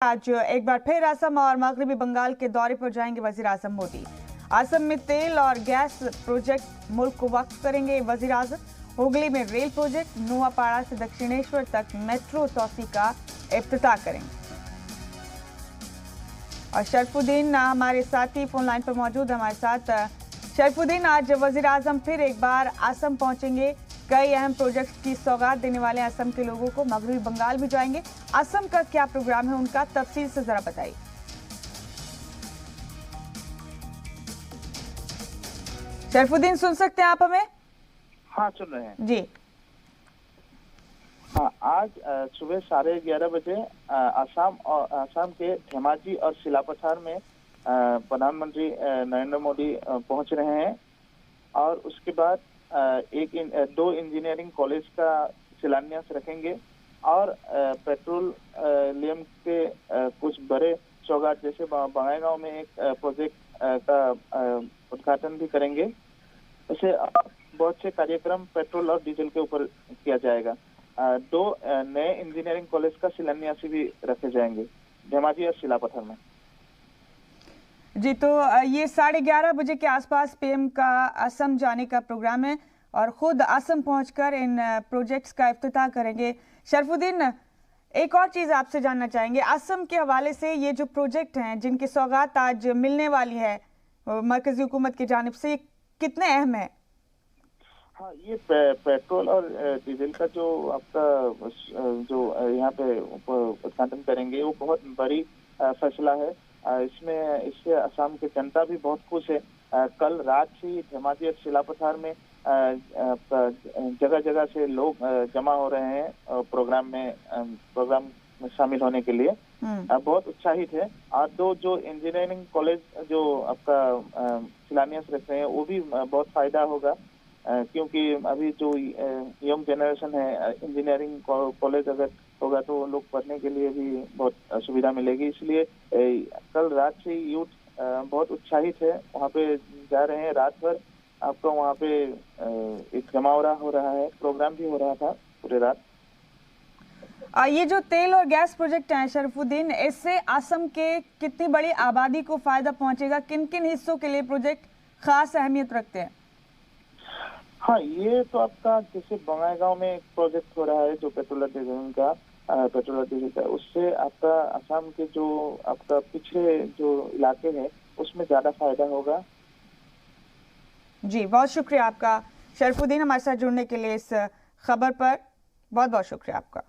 आज एक बार फिर असम और मगरबी बंगाल के दौरे पर जाएंगे वजीर आजम मोदी। असम में तेल और गैस प्रोजेक्ट मुल्क को वक्फ करेंगे वजीर आजम। हुगली में रेल प्रोजेक्ट, नुआपाड़ा से दक्षिणेश्वर तक मेट्रो तोसी का इफ्तिताह करेंगे। और शरफुद्दीन हमारे साथी फोन लाइन पर मौजूद हमारे साथ। शरफुद्दीन, आज वजीर आजम फिर एक बार असम पहुंचेंगे, कई अहम प्रोजेक्ट्स की सौगात देने वाले असम के लोगों को। मगरबी बंगाल भी जाएंगे। असम का क्या प्रोग्राम है उनका, तफसील से जरा बताइए। शरफुद्दीन, सुन सकते हैं आप हमें? हाँ, सुन रहे हैं जी। हाँ, आज सुबह 11:30 बजे आसाम के धेमाजी और सिलापथार में प्रधानमंत्री नरेंद्र मोदी पहुंच रहे हैं। और उसके बाद दो इंजीनियरिंग कॉलेज का शिलान्यास रखेंगे और पेट्रोलियम के कुछ बड़े सौगात जैसे बंगाईगांव में एक प्रोजेक्ट का उद्घाटन भी करेंगे। ऐसे बहुत से कार्यक्रम पेट्रोल और डीजल के ऊपर किया जाएगा। दो नए इंजीनियरिंग कॉलेज का शिलान्यास भी रखे जाएंगे धेमाजी और सिलापथार में। जी, तो ये 11:30 बजे के आसपास पीएम का असम जाने का प्रोग्राम है और खुद असम पहुंचकर इन प्रोजेक्ट्स का इफ्तिताह करेंगे। शरफुद्दीन, एक और चीज आपसे जानना चाहेंगे, असम के हवाले से ये जो प्रोजेक्ट हैं जिनकी सौगात आज मिलने वाली है मरकजी हुकूमत की जानिब से, कितने अहम है? हाँ, ये पेट्रोल और डीजल का जो आपका जो यहाँ पे उद्घाटन करेंगे वो बहुत बड़ी फैसला है। इससे असम की जनता भी बहुत खुश है। कल रात से ही धेमाजी और सिलापथार में जगह जगह से लोग जमा हो रहे हैं प्रोग्राम में शामिल होने के लिए। बहुत उत्साहित है। और दो जो इंजीनियरिंग कॉलेज जो आपका शिलान्यास रख रहे हैं वो भी बहुत फायदा होगा, क्योंकि अभी जो यंग जनरेशन है, इंजीनियरिंग कॉलेज अगर होगा तो लोग पढ़ने के लिए भी बहुत सुविधा मिलेगी। इसलिए कल रात से यूथ बहुत उत्साहित है, वहाँ पे जा रहे हैं। रात भर आपको वहाँ पे एक जमावड़ा हो रहा है, प्रोग्राम भी हो रहा था पूरे रात। ये जो तेल और गैस प्रोजेक्ट है शरफुद्दीन, इससे असम के कितनी बड़ी आबादी को फायदा पहुंचेगा? किन किन हिस्सों के लिए प्रोजेक्ट खास अहमियत रखते हैं? हाँ, ये तो आपका जैसे बंगाईगांव में एक प्रोजेक्ट हो रहा है जो पेट्रोल और डीजल का, उससे आपका असम के जो आपका पिछड़े जो इलाके हैं उसमें ज्यादा फायदा होगा। जी, बहुत शुक्रिया आपका शरफुद्दीन, हमारे साथ जुड़ने के लिए इस खबर पर। बहुत बहुत शुक्रिया आपका।